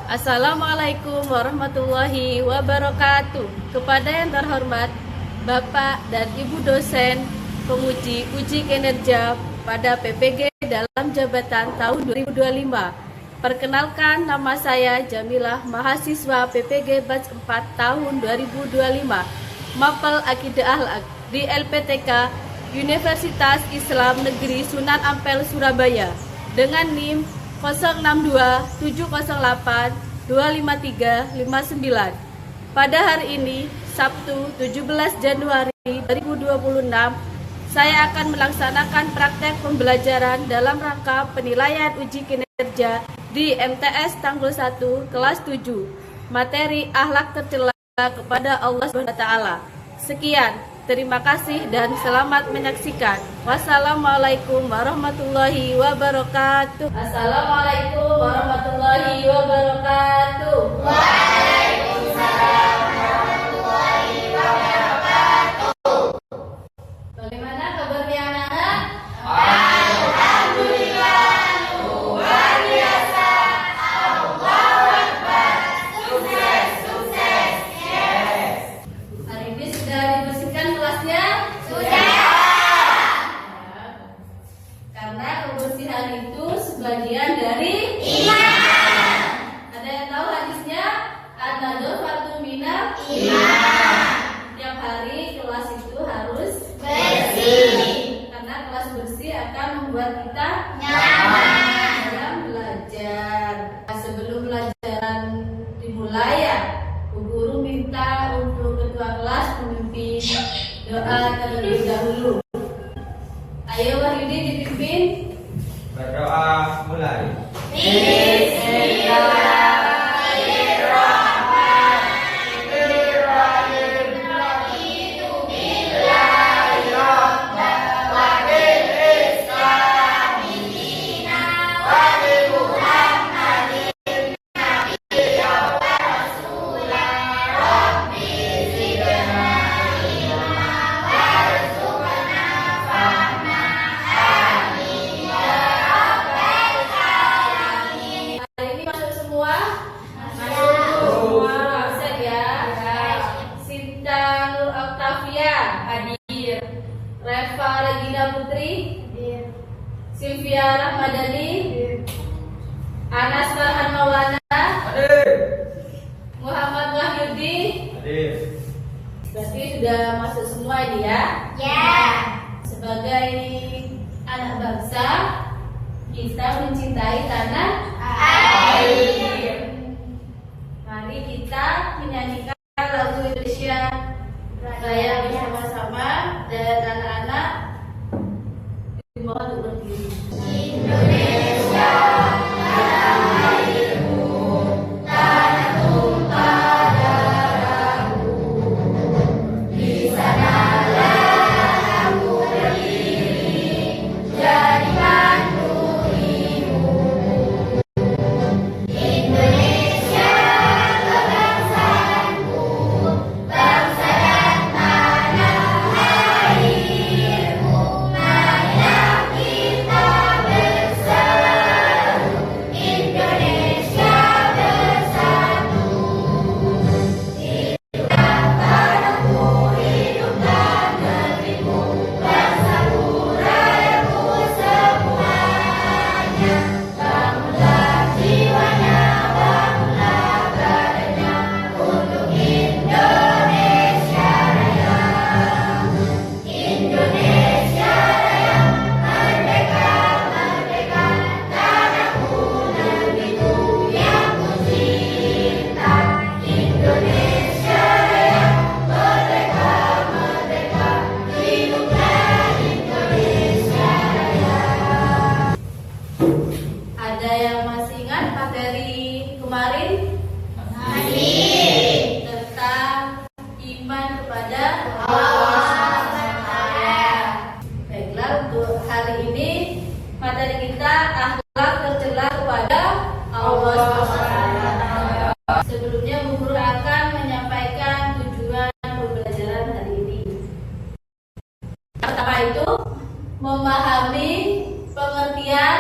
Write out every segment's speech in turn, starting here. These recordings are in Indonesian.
Assalamualaikum warahmatullahi wabarakatuh. Kepada yang terhormat Bapak dan Ibu dosen penguji uji kinerja pada PPG dalam jabatan tahun 2025. Perkenalkan, nama saya Jamilah, mahasiswa PPG Batch 4 tahun 2025, Mapel Akidah Akhlak di LPTK Universitas Islam Negeri Sunan Ampel, Surabaya dengan NIM 06208253559. Pada hari ini, Sabtu 17 Januari 2026, saya akan melaksanakan praktek pembelajaran dalam rangka penilaian uji kinerja di MTS Tanggul 1 kelas 7, materi akhlak tercela kepada Allah SWT. Sekian, terima kasih dan selamat menyaksikan. Wassalamualaikum warahmatullahi wabarakatuh. Assalamualaikum warahmatullahi wabarakatuh. Waalaikumsalam warahmatullahi wabarakatuh. Bagaimana kabarnya anak-anak? Alhamdulillah, luar biasa. Allahu Akbar. Sukses, sukses. Yes. Hari ini sudah dibersihkan kelasnya? Sudah. Karena kebersihan itu sebagian dari iman. Ada yang tahu hadisnya? An-nadhafatu minal iman. Tiap hari kelas itu harus bersih. Karena kelas bersih akan membuat kita nyaman dalam belajar. Sebelum pelajaran dimulai ya, Bu Guru minta untuk ketua kelas memimpin doa terlebih dahulu. Ayo Wahyudi dipimpin. Berdoa mulai. Reva Regina Putri, Sylvia Rahmadani, Anas Farhan Maulana, Muhammad Wahyudi. Berarti sudah masuk semua ini ya? Ya. Sebagai anak bangsa, kita mencintai tanah air. Mari kita menyanyikan lagu Indonesia Raya bersama-sama dan anak-anak dimohon untuk berdiri. Indonesia, tanah airku, tanah tumpah darahku. Di sanalah aku berdiri, jadi mantu ibumu. Indonesia, kebangsaanku, bangsa dan tanah airmu. Marilah kita bersatu, Indonesia bersatu. Hiduplah tanahku, hiduplah negeriku, bangsaku, rakyatku semuanya. Bangunlah jiwanya, bangunlah badannya untuk Indonesia Raya. Indonesia Raya, merdeka, merdeka, tanahku, negeriku yang ku cinta. Indonesia Raya, merdeka, merdeka, hiduplah Indonesia Raya. Ada yang masih ingat materi kemarin? Masih. Tentang iman kepada Allah SWT. Baiklah, untuk hari ini materi kita akhlak tercela kepada Allah SWT. Sebelumnya Bu Guru akan menyampaikan tujuan pembelajaran hari ini. Pertama itu memahami pengertian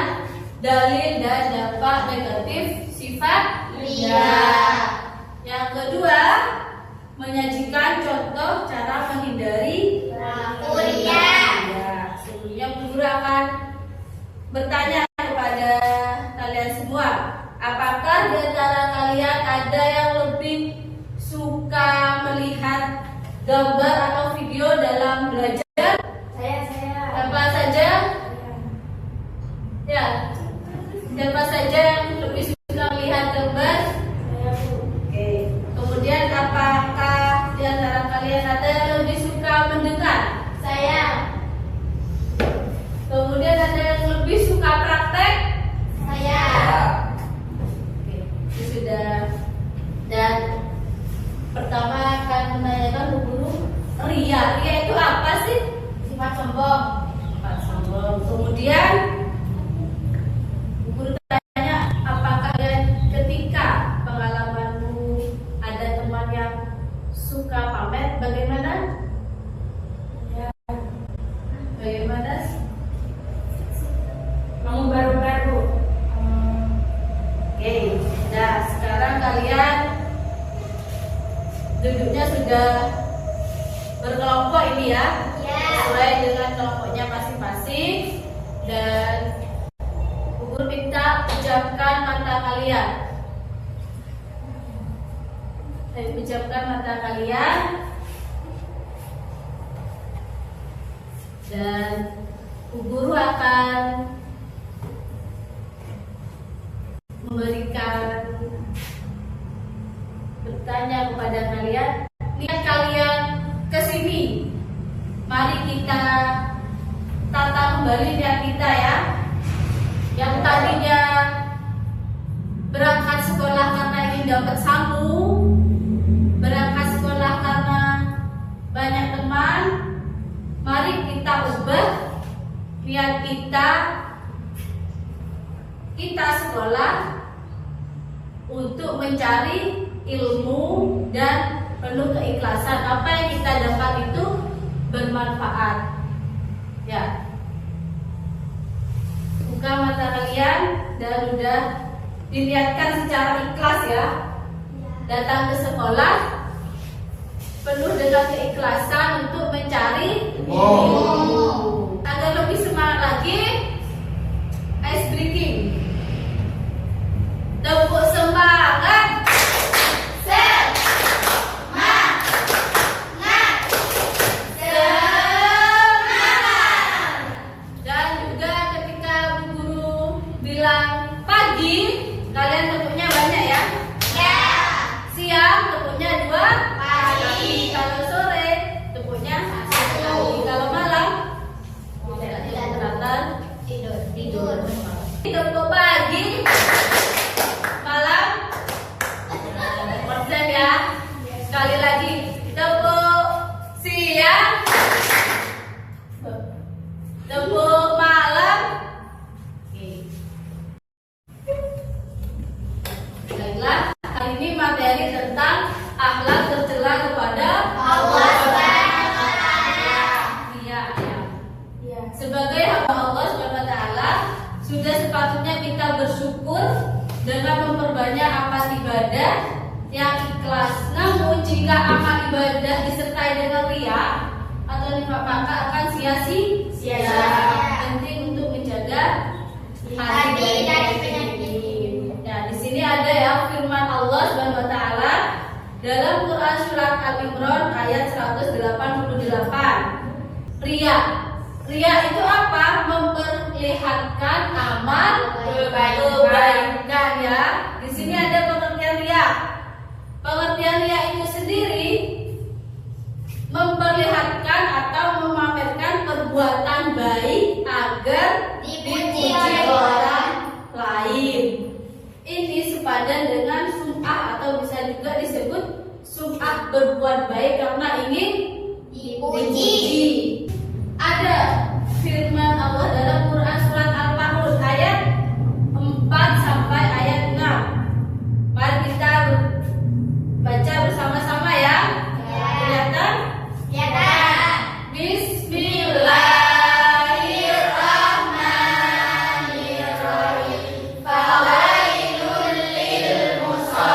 dalil dan dampak negatif sifat ria. Yang kedua, menyajikan contoh cara menghindari ria. Sebelumnya guru akan bertanya kepada kalian semua, apakah di antara kalian ada yang lebih suka melihat gambar atau video dalam belajar? Saya. Apa saja? Ya. Siapa saja yang lebih suka melihat gambar? Saya, Bu. Oke. Kemudian apakah di antara kalian ada yang lebih suka mendengar? Saya. Kemudian ada yang lebih suka praktek? Saya. Oke, itu sudah. Dan pertama akan menanyakan Bu Guru, ria. Ria itu apa sih? Sifat sombong. Sifat sombong. Kemudian Bu Guru tanya, apakah ketika pengalamanmu ada teman yang suka pamer, bagaimana? Ya. Bagaimana? Mengumbar-umbar, Bu. Oke, nah sekarang kalian duduknya sudah berkelompok ini ya, sesuai dengan kelompoknya masing-masing. Dan Bu Guru minta pejamkan mata kalian. Pejamkan mata kalian. Dan Bu Guru akan memberikan bertanya kepada kalian. Niat kalian ke sini. Mari kita tata kembali niat kita ya. Yang tadinya berangkat sekolah karena ingin dapat sambung, berangkat sekolah karena banyak teman, mari kita ubah niat kita sekolah untuk mencari ilmu dan penuh keikhlasan. Apa yang kita dapat itu bermanfaat. Ya. Buka mata kalian dan udah diniatkan secara ikhlas ya. Datang ke sekolah penuh dengan keikhlasan untuk mencari ilmu. Agar lebih semangat lagi, ice breaking. Tepuk semangat. Dan juga ketika Bu Guru bilang pagi, kalian tepuknya banyak ya? Ya. Siang tepuknya 2 kali. Kalau sore tepuknya 1 kali. Kalau malam tidak teratur tidur. Tepuk pagi, malam persen ya. Sekali lagi tepuk siang, tepuk malam. Baiklah, hari ini materi tentang akhlak tercela kepada Allah Subhanahu wa Ta'ala. Iya. Sebagai hamba Allah Subhanahu wa Ta'ala, sudah sepatutnya kita bersyukur dengan memperbanyak amal ibadah yang ikhlas. Namun jika amal ibadah disertai dengan riya atau nifaq, maka akan sia-sia. Penting untuk menjaga hati dari penyakit. Nah, di sini ada ya firman Allah Subhanahu wa Ta'ala dalam Quran surat Al-Imran ayat 188. Riya itu apa? Memperlihatkan amal kebaikan ya. Di sini ada pengertian riya. Pengertian riya itu sendiri memperlihatkan atau memamerkan perbuatan baik agar dipuji orang lain. Ini sepadan dengan sum'ah atau bisa juga disebut sum'ah berbuat baik karena ingin dipuji. Ada firman Allah dalam Quran surat Al-Ma'un ayat 4 sampai ayat 6. Mari kita baca bersama-sama ya. Kelihatan? Bismillahirrahmanirrahim. Fawailul lil musallin.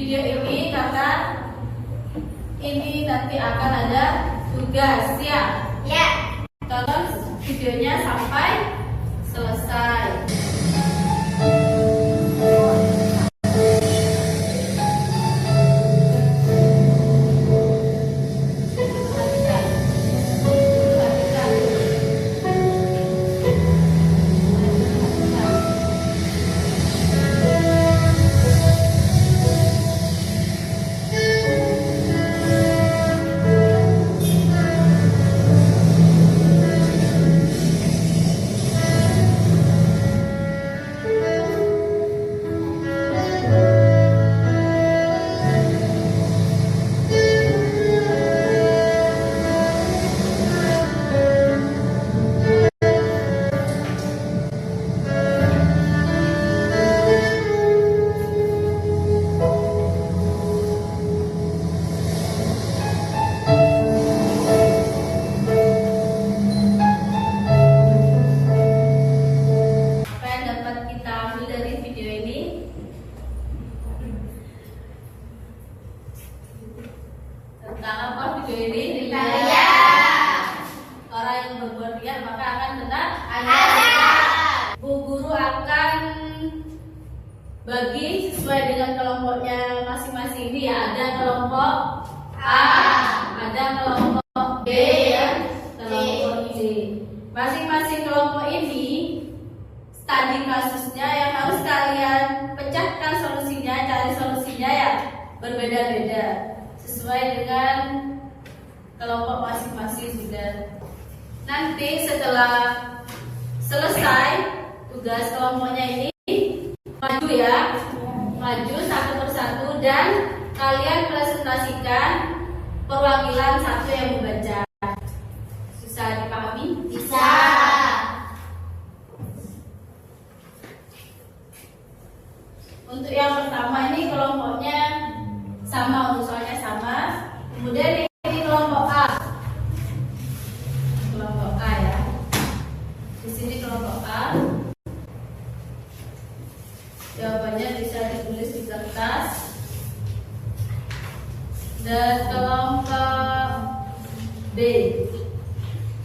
video ini karena ini nanti akan ada tugas ya. Ya. Tolong videonya sampai selesai. Tentang apa video ini? Ria. Orang yang berbuat riya maka akan kena Azab. Bu guru akan bagi sesuai dengan kelompoknya masing-masing. Ini ya, ada kelompok A, ada kelompok B, ya, kelompok C. Masing-masing kelompok ini tadi kasusnya yang harus kalian pecahkan solusinya, cari solusinya ya berbeda-beda sesuai dengan kelompok masing-masing sudah. Nanti setelah selesai tugas kelompoknya ini maju ya, maju satu persatu dan kalian presentasikan perwakilan satu yang membaca. Susah dipahami? Bisa. Untuk yang pertama ini kelompoknya sama, soalnya sama. Kemudian ini kelompok A. Kelompok A ya. Di sini kelompok A. Jawabannya bisa ditulis di kertas. Dan kelompok B.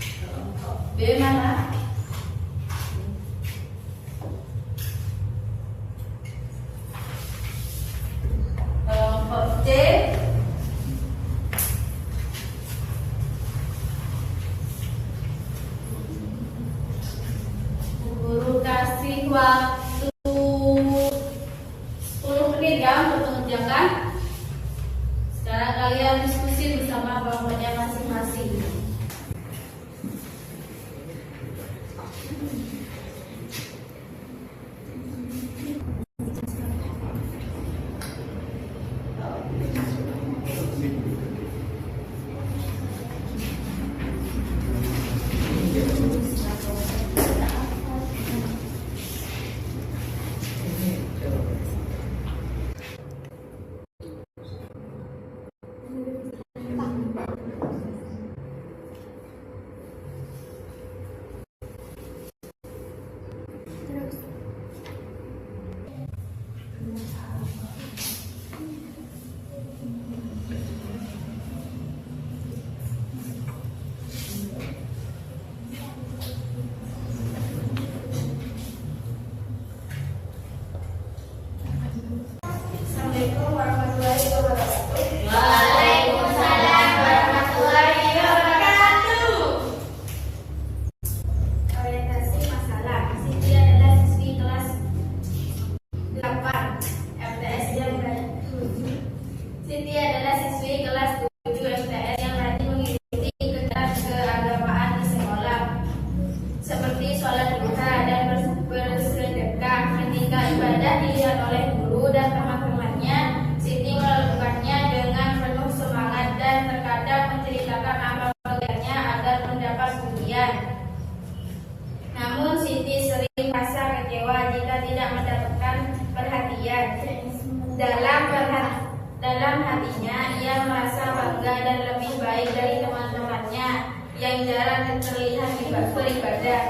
Kelompok B mana? Kelompok C. Guru kasih waktu 10 menit ya untuk mengerjakan. Sekarang kalian diskusi bersama kelompoknya masing-masing. Assalamualaikum warahmatullahi wabarakatuh. Waalaikumsalam warahmatullahi wabarakatuh. Orientasi masalah. Siti adalah siswi kelas 8 MTS yang Siti adalah siswi kelas 7 MTS yang rajin mengikuti kegiatan keagamaan di sekolah seperti sholat duha dan bersedekah. Ketika ibadah dilihat oleh guru dan teman-temannya, Siti melakukannya dengan penuh semangat dan terkadang menceritakan amal bagiannya agar mendapat pujian. Namun Siti sering merasa kecewa jika tidak mendapatkan perhatian. Dalam hatinya ia merasa bangga dan lebih baik dari teman-temannya yang jarang terlihat beribadah.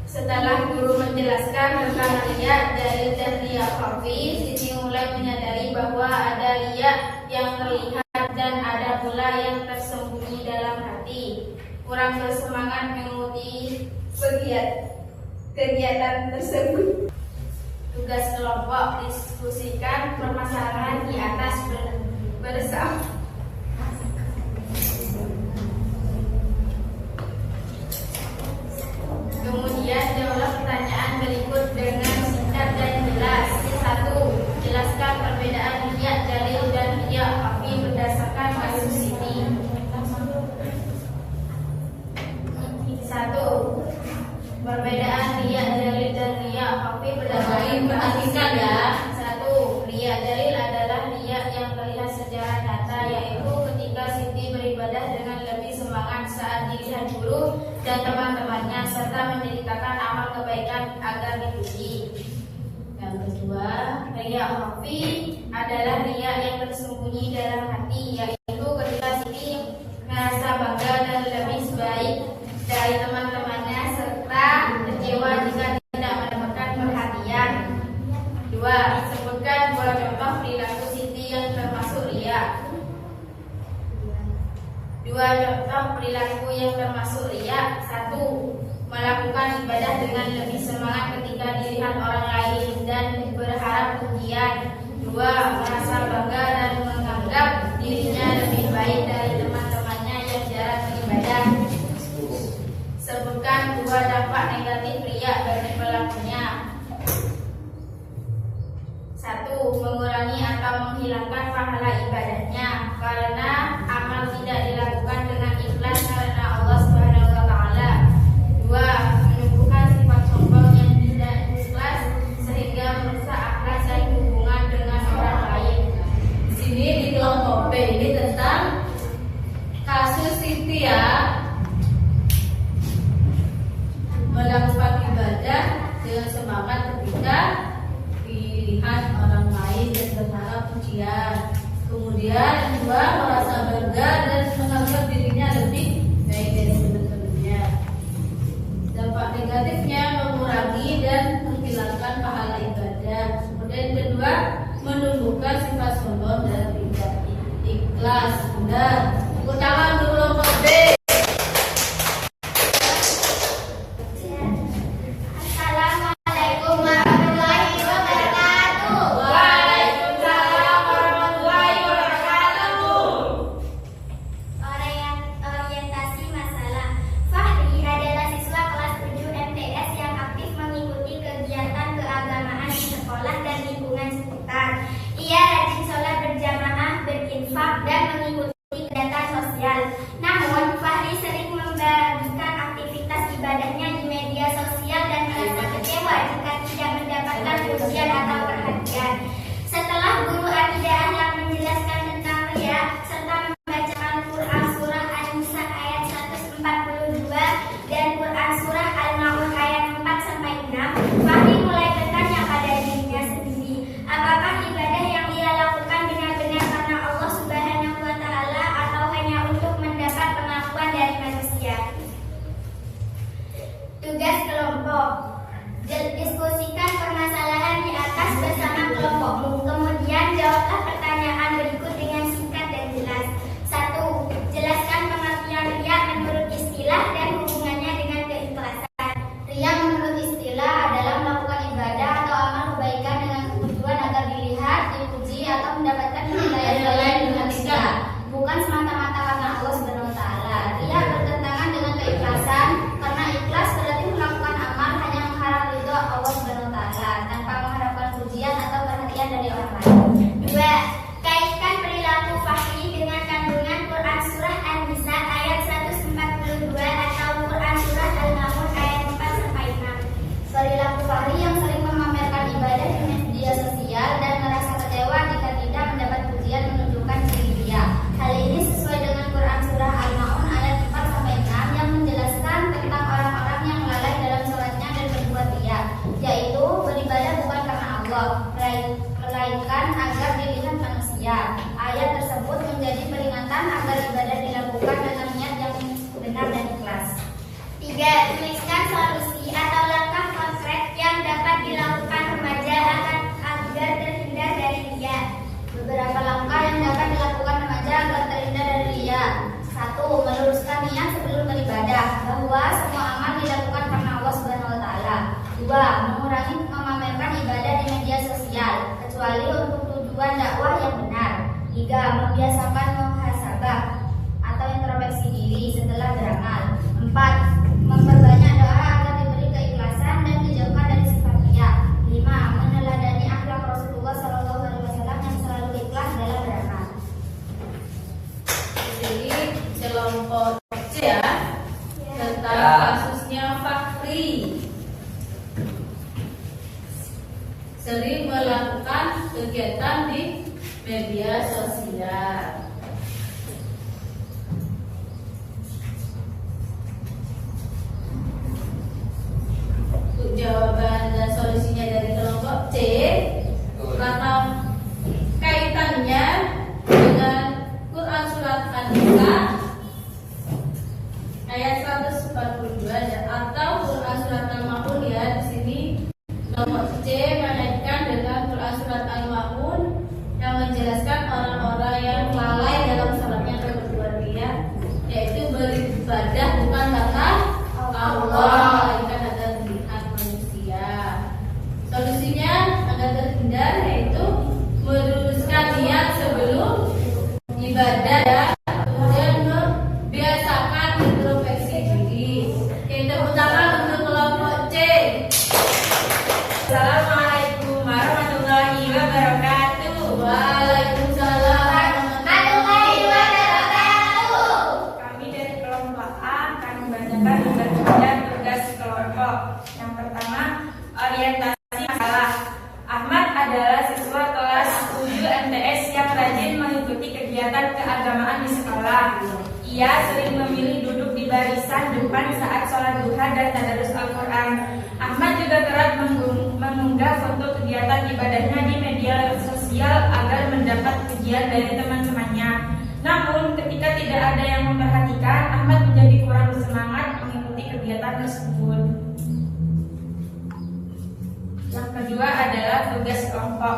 Setelah guru menjelaskan tentang riya, dalil dan riya khafi, Siti mulai menyadari bahwa ada riya riya yang terlihat dan ada pula yang tersembunyi dalam hati. Kurang bersemangat mengikuti kegiatan tersebut. Tugas kelompok: diskusikan permasalahan di atas bersama. Kemudian jawablah pertanyaan berikut dengan singkat dan jelas. 1. Jelaskan perbedaan riya jalil dan riya khafi berdasarkan kasus ini. 1. Perbedaan riya jalil dan riya khafi berdasarkan kasus ini. 1. Riya jalil adalah riya yang terlihat secara nyata, yaitu ketika Siti beribadah dengan lebih semangat saat dilihat guru dan teman-temannya serta menceritakan amal kebaikan agar dipuji. Yang kedua, riya khafi adalah riya yang tersembunyi dalam hati, yaitu ketika Siti merasa bangga dan lebih baik dari teman-temannya serta kecewa jika tidak mendapatkan perhatian. 2. Sebutkan 2 contoh perilaku Siti yang termasuk riya. 2 contoh perilaku yang termasuk riya. 1. Melakukan ibadah dengan lebih semangat ketika dilihat orang lain dan berharap pujian. 2. Merasa bangga dan menganggap dirinya lebih baik dari teman-temannya yang jarang beribadah. Sebutkan 2 dampak negatif riya bagi pelakunya. 1. Mengurangi atau menghilangkan pahala ibadahnya karena amal tidak dilakukan dengan ikhlas karena Allah Subhanahu wa taala. 2. Menumbuhkan sifat sombong yang tidak ikhlas sehingga merusak akhlak dan hubungan dengan orang lain. Di sini di kelompok B ini tentang kasus Siti ya, melakukan ibadah dengan semangat ketika dilihat orang lain dan berharap pujian. Kemudian yang kedua, merasa bangga dan menganggap dirinya lebih baik dari teman-temannya. Dampak negatifnya mengurangi dan menghilangkan pahala ibadah. Kemudian yang kedua, menumbuhkan sifat sombong dan tidak ikhlas. Benar. Tepuk tangan untuk kelompok B. Assalamualaikum warahmatullahi wabarakatuh. Waalaikumsalam warahmatullahi wabarakatuh. Orientasi masalah. Fahri adalah siswa kelas 7 MTS yang aktif mengikuti kegiatan keagamaan di sekolah dan lingkungan sekitar. Ia rajin sholat berjamaah, berinfak, dan mengikuti kegiatan sosial. kegiatan di media sosial. Untuk jawaban dan solusinya dari kelompok C, karena kaitannya dengan Quran surat An-Nisa ayat 142 atau Quran surat Al-Maun ya. Di sini kelompok C mengaitkan dengan Quran surat Al-Maun yang menjelaskan orang-orang yang lalai dalam salatnya atau berbuat riya, yaitu beribadah bukan karena Allah, bukan ada terlihat manusia. Solusinya agar terhindar yaitu meluruskan niat sebelum ibadah ya, kemudian membiasakan introspeksi diri. Tepuk tangan untuk kelompok C. Assalamualaikum warahmatullahi wabarakatuh. Waalaikumsalam warahmatullahi wabarakatuh. Kami dari kelompok A akan membacakan dan tugas kelompok. Yang pertama, orientasi masalah. Ahmad adalah siswa kelas 7 MTS yang rajin mengikuti kegiatan keagamaan di sekolah. Ia sering memilih duduk di barisan depan saat sholat duha dan tadarus Al-Quran. Ahmad juga kerap mengunggah foto kegiatan ibadahnya di media sosial agar mendapat pujian dari teman-temannya. Namun, ketika tidak ada yang memperhatikan, Ahmad menjadi kurang bersemangat mengikuti kegiatan tersebut. Yang kedua adalah tugas kelompok.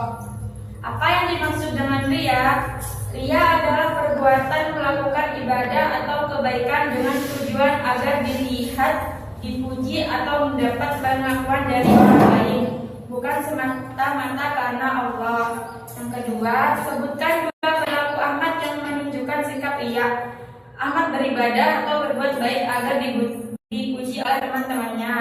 Apa yang dimaksud dengan riya? Riya adalah perbuatan melakukan ibadah atau kebaikan dengan tujuan agar dilihat, dipuji atau mendapat pengakuan dari orang lain, bukan semata-mata karena Allah. Yang kedua, sebutkan dua perilaku Ahmad yang menunjukkan sikap riya. Ahmad beribadah atau berbuat baik agar dipuji oleh teman-temannya.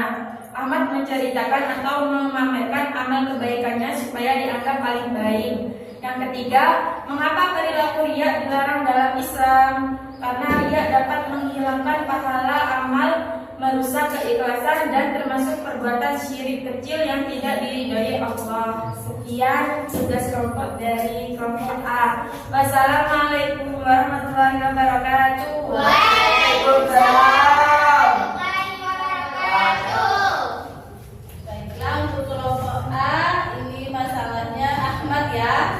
Ahmad menceritakan atau memamerkan amal kebaikannya supaya dianggap paling baik. Yang ketiga, mengapa perilaku riya dilarang dalam Islam? Karena riya dapat menghilangkan pahala amal, merusak keikhlasan, dan termasuk perbuatan syirik kecil yang tidak diridhoi Allah. Sekian tugas kelompok dari kelompok A. Wassalamualaikum warahmatullahi wabarakatuh. Waalaikumsalam. Baiklah, untuk kelompok A ini masalahnya Ahmad ya.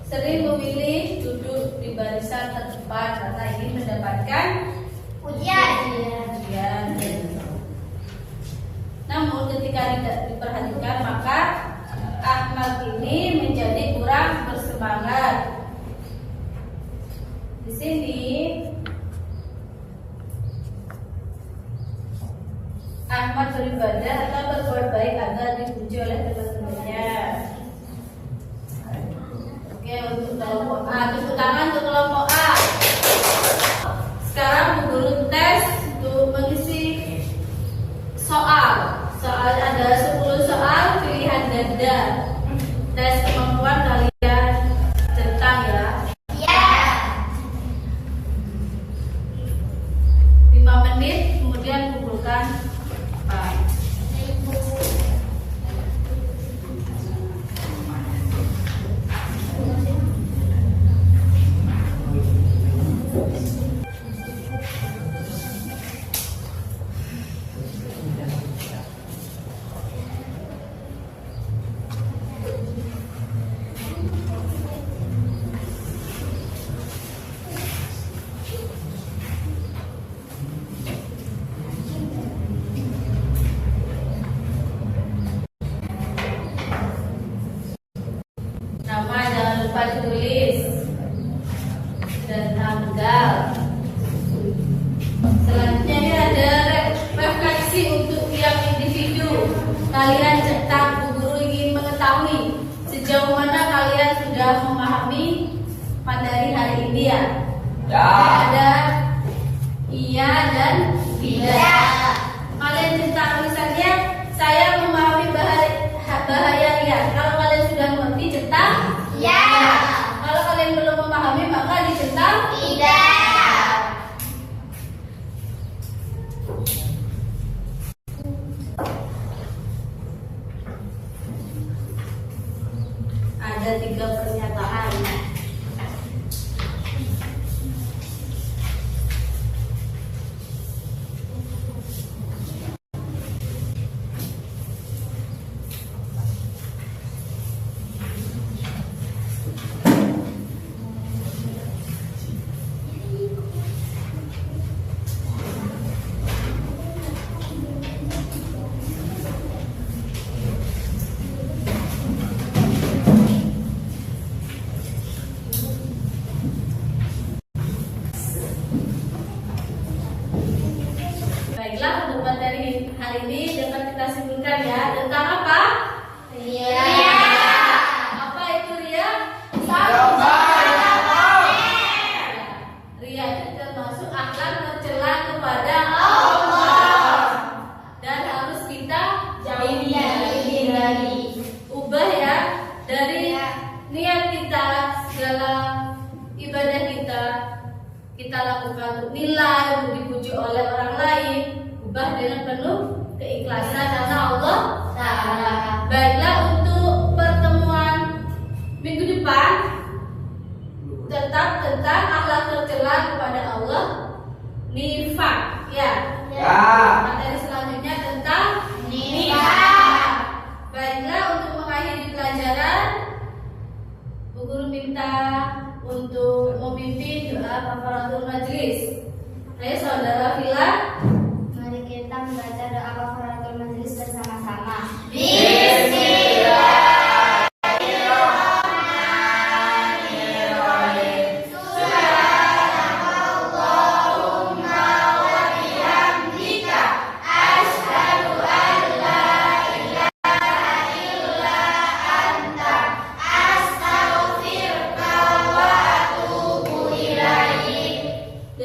Sering memilih duduk di barisan terdepan karena ingin mendapatkan Pujian. Namun ketika tidak diperhatikan maka Ahmad ini menjadi kurang bersemangat. Di sini Ahmad beribadah atau berbuat baik agar dipuji oleh teman-temannya. Oke, untuk kelompok A, tepuk tangan untuk kelompok A. Sekarang Bu Guru tes untuk mengisi soal. Soal ada 10 soal pilihan ganda. Tes kemampuan kalian tentang ya. Ya. 5 menit kemudian kumpulkan. Nama jangan lupa ditulis dan tanggal. Selanjutnya ini ada refleksi untuk tiap individu. Kalian cetak, Bu Guru ingin mengetahui sejauh mana kalian sudah memahami materi hari ini ya. Ya. Ada iya dan tidak. Kalian cetak tulisannya saya memahami bahaya riya. Kalau kalian sudah mengerti cetak Ya. Kalau kalian belum memahami maka dicetak Tidak. ini dapat kita simpulkan ya tentang apa? Ria. Apa itu ria? Ria itu termasuk akhlak tercela kepada Allah dan harus kita hindari. Ubah ya dari niat kita, segala ibadah kita lakukan untuk nilai, untuk dipuji oleh orang lain. Ubah dengan penuh keikhlasan karena Allah Ta'ala. Baiklah, untuk pertemuan minggu depan tetap tentang akhlak tercela kepada Allah, nifak ya. Materi selanjutnya tentang nifak. Baiklah, untuk mengakhiri pelajaran Bu Guru minta untuk memimpin doa kafaratul majlis. Ayo saudara Vila, Mari kita membaca doa kafaratul majelis bersama-sama.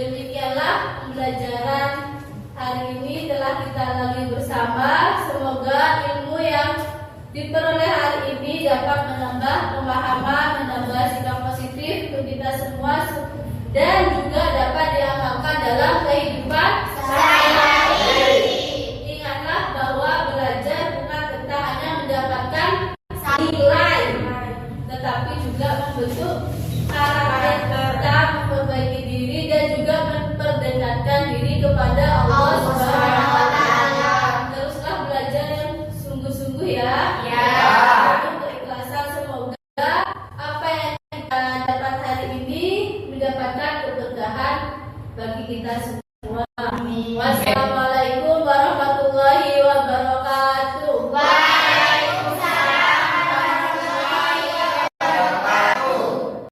demikianlah pembelajaran hari ini telah kita lalui bersama. Semoga ilmu yang diperoleh hari ini dapat menambah pemahaman, menambah sikap positif untuk kita semua, dan juga dapat diamalkan dalam kehidupan sehari-hari. Ingatlah bahwa belajar bukan tentang hanya mendapatkan nilai, tetapi juga membentuk karakter kita, memperbaiki diri, dan juga memperdekatkan diri kepada Allah Subhanahu wa Ta'ala. Teruslah belajar yang sungguh-sungguh ya. Untuk keikhlasan, semoga apa yang kita dapat hari ini mendapatkan keberkahan bagi kita semua.